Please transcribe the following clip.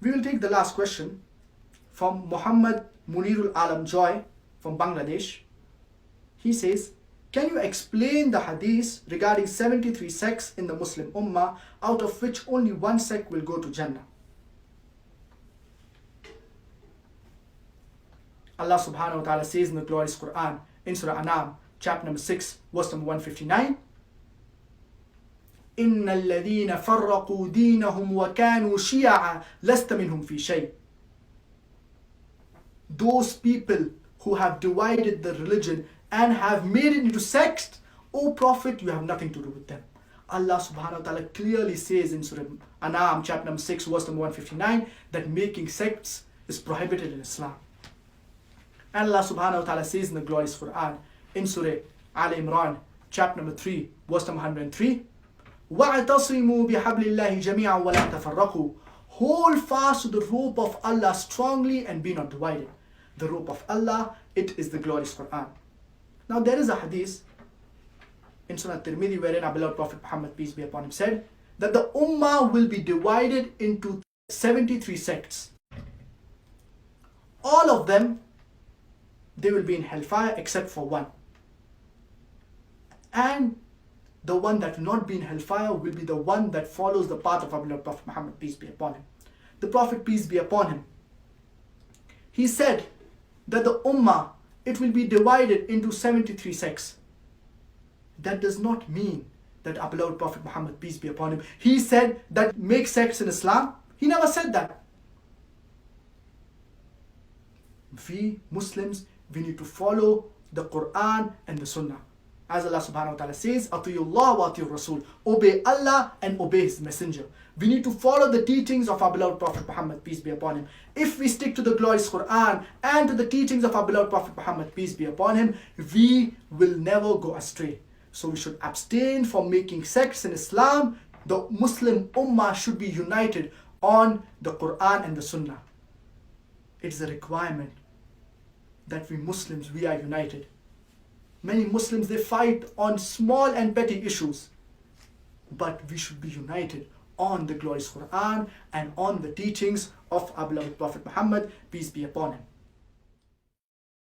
We will take the last question from Muhammad Munirul Alam Joy from Bangladesh. He says, can you explain the hadith regarding 73 sects in the Muslim ummah, out of which only one sect will go to Jannah? Allah subhanahu wa ta'ala says in the glorious Quran, in Surah An'am, chapter number 6, verse number 159, إِنَّ الَّذِينَ فَرَّقُوا دِينَهُمْ وَكَانُوا شِيَعًا لَسْتَ مِنْهُمْ فِي شَيْءٍ. Those people who have divided the religion and have made it into sects, O Prophet, you have nothing to do with them. Allah subhanahu wa ta'ala clearly says in Surah An'am, chapter number 6, verse number 159, that making sects is prohibited in Islam. And Allah subhanahu wa ta'ala says in the glorious Quran, in Surah Al Imran, chapter number 3, verse number 103, وَاعْتَصِمُوا بِحَبْلِ اللَّهِ جَمِيعًا وَلَا تَفَرَّقُوا. Hold fast to the rope of Allah strongly and be not divided. The rope of Allah, it is the glorious Quran. Now there is a hadith in Sunnah Tirmidhi wherein our beloved Prophet Muhammad, peace be upon him, said that the ummah will be divided into 73 sects. All of them, they will be in hellfire except for one. And the one that will not be in hellfire will be the one that follows the path of our beloved Prophet Muhammad, peace be upon him. The Prophet, peace be upon him, he said that the ummah, it will be divided into 73 sects. That does not mean that our beloved Prophet Muhammad, peace be upon him, he said that make sects in Islam. He never said that. We Muslims, we need to follow the Quran and the Sunnah. As Allah subhanahu wa ta'ala says, Atiyullah wa atiyur Rasul. Obey Allah and obey His Messenger. We need to follow the teachings of our beloved Prophet Muhammad, peace be upon him. If we stick to the glorious Quran and to the teachings of our beloved Prophet Muhammad, peace be upon him, we will never go astray. So we should abstain from making sects in Islam. The Muslim ummah should be united on the Quran and the Sunnah. It is a requirement that we Muslims, we are united. Many Muslims, they fight on small and petty issues. But we should be united on the glorious Quran and on the teachings of our beloved Prophet Muhammad, peace be upon him.